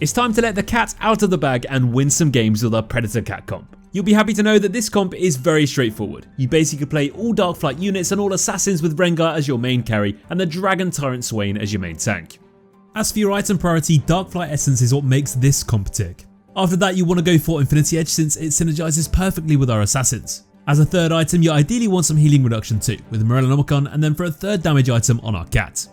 It's time to let the cat out of the bag and win some games with our Predator Cat comp. You'll be happy to know that this comp is very straightforward. You basically play all Darkflight units and all assassins with Rengar as your main carry and the Dragon Tyrant Swain as your main tank. As for your item priority, Darkflight Essence is what makes this comp tick. After that, you want to go for Infinity Edge since it synergizes perfectly with our assassins. As a third item, you ideally want some healing reduction too, with Mobalytics, and then for a third damage item on our cat.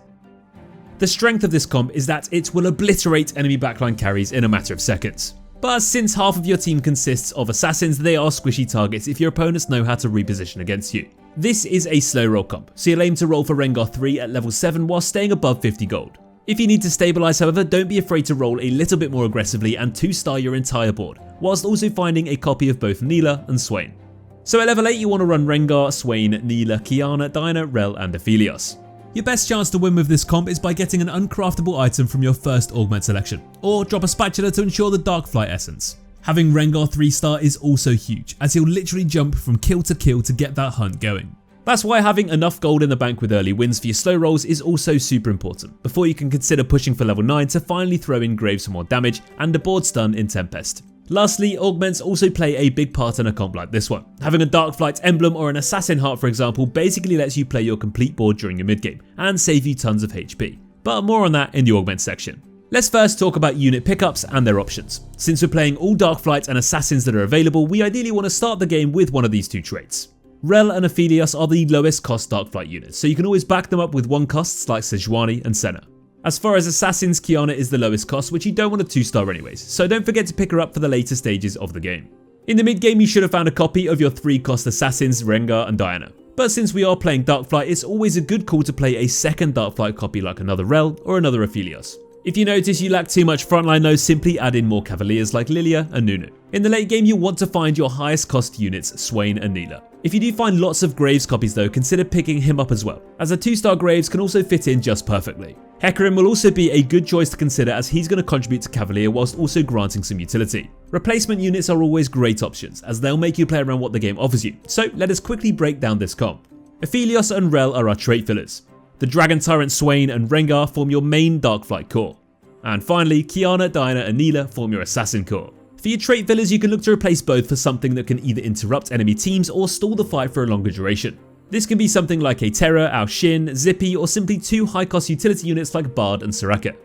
The strength of this comp is that it will obliterate enemy backline carries in a matter of seconds. But since half of your team consists of assassins, they are squishy targets if your opponents know how to reposition against you. This is a slow roll comp, so you'll aim to roll for Rengar 3 at level 7 while staying above 50 gold. If you need to stabilize however, don't be afraid to roll a little bit more aggressively and 2-star your entire board, whilst also finding a copy of both Nilah and Swain. So at level 8 you want to run Rengar, Swain, Nilah, Qiyana, Diana, Rel and Aphelios. Your best chance to win with this comp is by getting an uncraftable item from your first Augment selection, or drop a spatula to ensure the Darkflight Essence. Having Rengar 3-star is also huge, as he'll literally jump from kill to get that hunt going. That's why having enough gold in the bank with early wins for your slow rolls is also super important, before you can consider pushing for level 9 to finally throw in Graves for more damage and a board stun in Tempest. Lastly, Augments also play a big part in a comp like this one. Having a Darkflight emblem or an Assassin Heart for example basically lets you play your complete board during your mid game and save you tons of HP. But more on that in the Augment section. Let's first talk about unit pickups and their options. Since we're playing all Darkflight and Assassins that are available, we ideally want to start the game with one of these two traits. Rel and Aphelios are the lowest cost Darkflight units, so you can always back them up with 1 costs like Sejuani and Senna. As far as assassins, Qiyana is the lowest cost, which you don't want to 2-star anyways, so don't forget to pick her up for the later stages of the game. In the mid game you should have found a copy of your 3-cost assassins, Rengar and Diana. But since we are playing Darkflight, it's always a good call to play a second Darkflight copy like another Rel or another Aphelios. If you notice you lack too much frontline though, simply add in more Cavaliers like Lilia and Nunu. In the late game you want to find your highest cost units, Swain and Nilah. If you do find lots of Graves copies though, consider picking him up as well, as a 2-star Graves can also fit in just perfectly. Hecarim will also be a good choice to consider as he's going to contribute to Cavalier whilst also granting some utility. Replacement units are always great options as they'll make you play around what the game offers you, so let us quickly break down this comp. Aphelios and Rel are our trait fillers. The Dragon Tyrant Swain and Rengar form your main Darkflight core. And finally, Qiyana, Diana and Nilah form your assassin core. For your trait fillers you can look to replace both for something that can either interrupt enemy teams or stall the fight for a longer duration. This can be something like a Terra, Ao-Shin, Zippy or simply 2 high cost utility units like Bard and Soraka.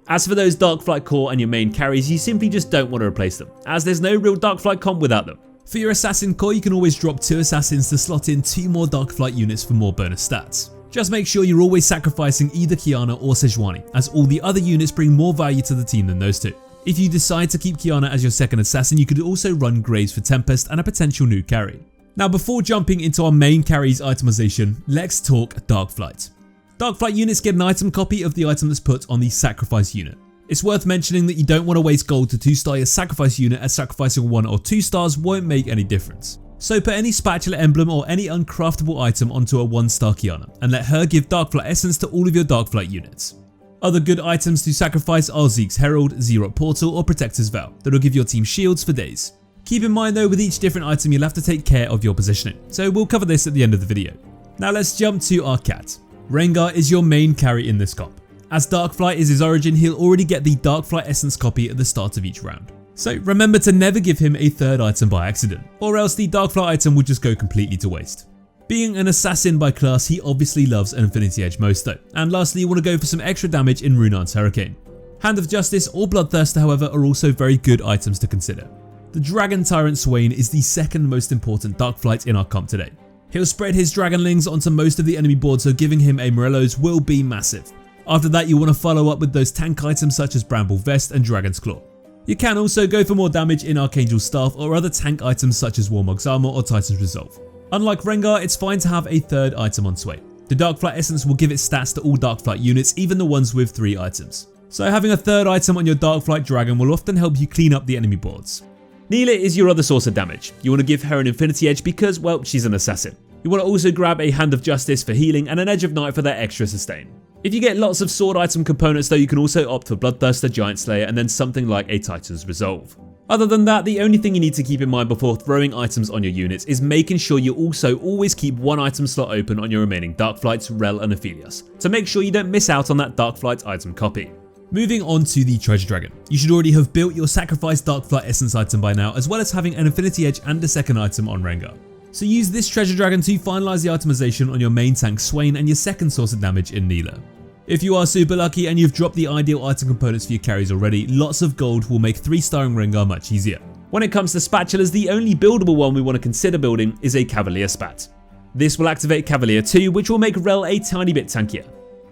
As for those Darkflight core and your main carries, you simply just don't want to replace them, as there's no real Darkflight comp without them. For your assassin core you can always drop 2 assassins to slot in 2 more Darkflight units for more bonus stats. Just make sure you're always sacrificing either Qiyana or Sejuani, as all the other units bring more value to the team than those two. If you decide to keep Qiyana as your second assassin, you could also run Graves for Tempest and a potential new carry. Now before jumping into our main carries itemization, let's talk Darkflight. Darkflight units get an item copy of the item that's put on the sacrifice unit. It's worth mentioning that you don't want to waste gold to 2-star your sacrifice unit, as sacrificing 1 or 2 stars won't make any difference. So put any spatula emblem or any uncraftable item onto a 1-star Qiyana and let her give Darkflight Essence to all of your Darkflight units. Other good items to sacrifice are Zeke's Herald, Zz'Rot Portal or Protector's Vow that will give your team shields for days. Keep in mind though, with each different item you'll have to take care of your positioning, so we'll cover this at the end of the video. Now let's jump to our cat. Rengar is your main carry in this comp. As Darkflight is his origin, he'll already get the Darkflight Essence copy at the start of each round. So remember to never give him a third item by accident, or else the Darkflight item will just go completely to waste. Being an assassin by class, he obviously loves an Infinity Edge most though, and lastly you want to go for some extra damage in Runaan's Hurricane. Hand of Justice or Bloodthirster however are also very good items to consider. The Dragon Tyrant Swain is the second most important Darkflight in our comp today. He'll spread his Dragonlings onto most of the enemy board, so giving him a Morello's will be massive. After that you want to follow up with those tank items such as Bramble Vest and Dragon's Claw. You can also go for more damage in Archangel's Staff or other tank items such as Warmog's Armor or Titan's Resolve. Unlike Rengar, it's fine to have a third item on Swain. The Darkflight Essence will give its stats to all Darkflight units, even the ones with 3 items. So having a third item on your Darkflight Dragon will often help you clean up the enemy boards. Nilah is your other source of damage. You want to give her an Infinity Edge because, well, she's an assassin. You want to also grab a Hand of Justice for healing and an Edge of Night for that extra sustain. If you get lots of sword item components though, you can also opt for Bloodthirster, Giant Slayer and then something like a Titan's Resolve. Other than that, the only thing you need to keep in mind before throwing items on your units is making sure you also always keep 1 item slot open on your remaining Darkflights, Rel and Aphelios, to make sure you don't miss out on that Darkflight item copy. Moving on to the Treasure Dragon. You should already have built your sacrificed Darkflight Essence item by now, as well as having an Affinity Edge and a second item on Rengar. So use this Treasure Dragon to finalize the itemization on your main tank Swain and your second source of damage in Neela. If you are super lucky and you've dropped the ideal item components for your carries already, lots of gold will make 3-starring Rengar much easier. When it comes to spatulas, the only buildable one we want to consider building is a Cavalier Spat. This will activate Cavalier 2, which will make Rel a tiny bit tankier.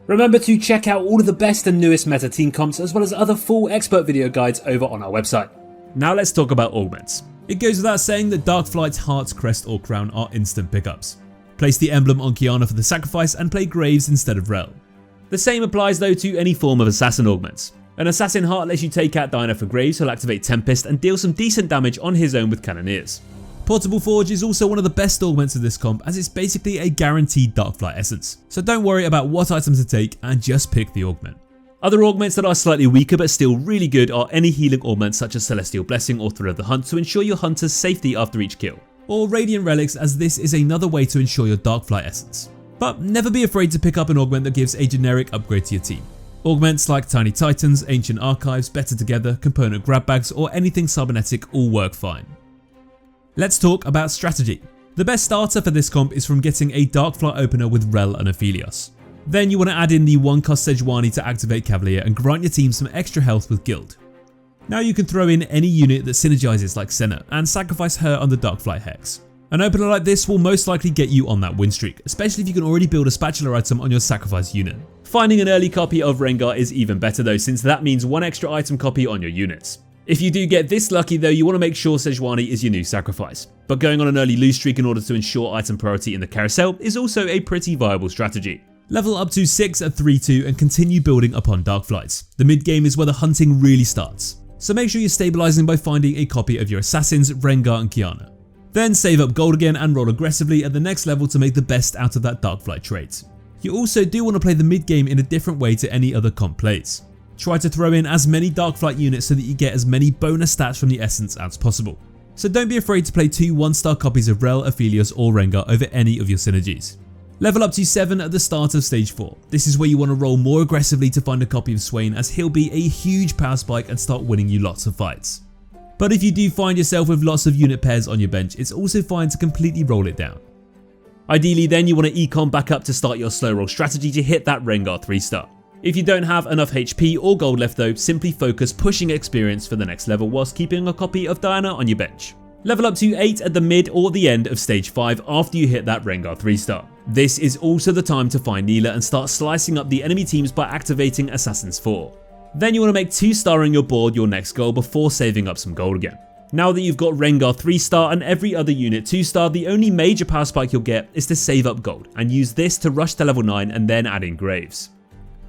Remember to check out all of the best and newest meta team comps as well as other full expert video guides over on our website. Now let's talk about Augments. It goes without saying that Darkflight's Heart's Crest or Crown are instant pickups. Place the emblem on Qiyana for the sacrifice and play Graves instead of Rel. The same applies though to any form of Assassin Augments. An Assassin Heart lets you take out Diana for Graves, who'll activate Tempest and deal some decent damage on his own with Cannoneers. Portable Forge is also one of the best augments of this comp as it's basically a guaranteed Darkflight Essence, so don't worry about what items to take and just pick the augment. Other augments that are slightly weaker but still really good are any healing augments such as Celestial Blessing or Thrill of the Hunt to ensure your hunter's safety after each kill, or Radiant Relics as this is another way to ensure your Darkflight Essence. But never be afraid to pick up an augment that gives a generic upgrade to your team. Augments like Tiny Titans, Ancient Archives, Better Together, Component Grab Bags or anything cybernetic all work fine. Let's talk about strategy. The best starter for this comp is from getting a Darkflight opener with Rel and Aphelios. Then you want to add in the 1-cost Sejuani to activate Cavalier and grant your team some extra health with Guild. Now you can throw in any unit that synergizes like Senna and sacrifice her on the Darkflight Hex. An opener like this will most likely get you on that win streak, especially if you can already build a spatula item on your sacrifice unit. Finding an early copy of Rengar is even better though, since that means one extra item copy on your units. If you do get this lucky though, you want to make sure Sejuani is your new sacrifice. But going on an early lose streak in order to ensure item priority in the carousel is also a pretty viable strategy. Level up to 6 at 3-2 and continue building upon Darkflights. The mid game is where the hunting really starts. So make sure you're stabilizing by finding a copy of your assassins, Rengar and Qiyana. Then save up gold again and roll aggressively at the next level to make the best out of that Darkflight trait. You also do want to play the mid game in a different way to any other comp plays. Try to throw in as many Darkflight units so that you get as many bonus stats from the Essence as possible. So don't be afraid to play 2 1-star copies of Rel, Aphelios or Rengar over any of your synergies. Level up to 7 at the start of stage 4. This is where you want to roll more aggressively to find a copy of Swain as he'll be a huge power spike and start winning you lots of fights. But if you do find yourself with lots of unit pairs on your bench, it's also fine to completely roll it down. Ideally then you want to econ back up to start your slow roll strategy to hit that Rengar 3-star. If you don't have enough HP or gold left though, simply focus pushing experience for the next level whilst keeping a copy of Diana on your bench. Level up to 8 at the mid or the end of stage 5 after you hit that Rengar 3-star. This is also the time to find Neela and start slicing up the enemy teams by activating Assassins 4. Then you want to make 2-starring your board your next goal before saving up some gold again. Now that you've got Rengar 3-star and every other unit 2-star, the only major power spike you'll get is to save up gold and use this to rush to level 9 and then add in Graves.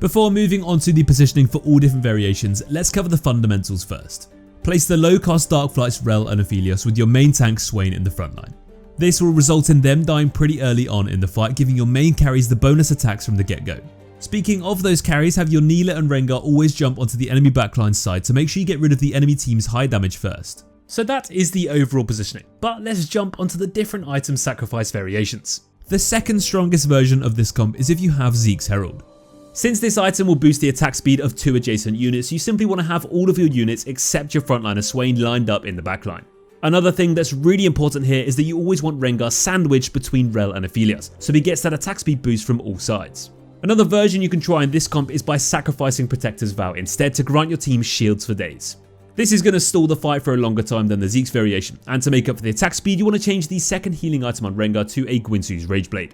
Before moving on to the positioning for all different variations, let's cover the fundamentals first. Place the low-cost Darkflights Rel and Aphelios with your main tank Swain in the front line. This will result in them dying pretty early on in the fight, giving your main carries the bonus attacks from the get-go. Speaking of those carries, have your Neela and Rengar always jump onto the enemy backline side to make sure you get rid of the enemy team's high damage first. So that is the overall positioning, but let's jump onto the different item sacrifice variations. The second strongest version of this comp is if you have Zeke's Herald. Since this item will boost the attack speed of 2 adjacent units, you simply want to have all of your units except your frontliner Swain lined up in the backline. Another thing that's really important here is that you always want Rengar sandwiched between Rel and Aphelios, so he gets that attack speed boost from all sides. Another version you can try in this comp is by sacrificing Protector's Vow instead to grant your team shields for days. This is going to stall the fight for a longer time than the Zeke's variation, and to make up for the attack speed you want to change the second healing item on Rengar to a Guinsoo's Rageblade.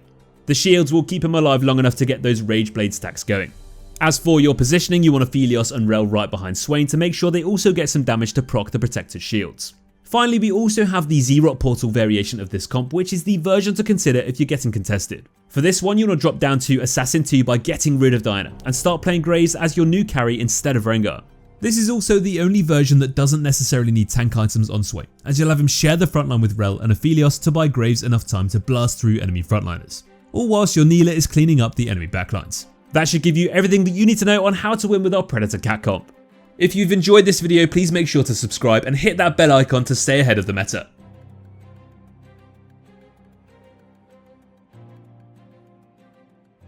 The shields will keep him alive long enough to get those Rageblade stacks going. As for your positioning, you want Aphelios and Rel right behind Swain to make sure they also get some damage to proc the Protector's shields. Finally, we also have the Zz'Rot portal variation of this comp, which is the version to consider if you're getting contested. For this one, you want to drop down to Assassin 2 by getting rid of Diana, and start playing Graves as your new carry instead of Rengar. This is also the only version that doesn't necessarily need tank items on Swain, as you'll have him share the frontline with Rel and Aphelios to buy Graves enough time to blast through enemy frontliners, all whilst your Neela is cleaning up the enemy backlines. That should give you everything that you need to know on how to win with our Predator Cat comp. If you've enjoyed this video, please make sure to subscribe and hit that bell icon to stay ahead of the meta.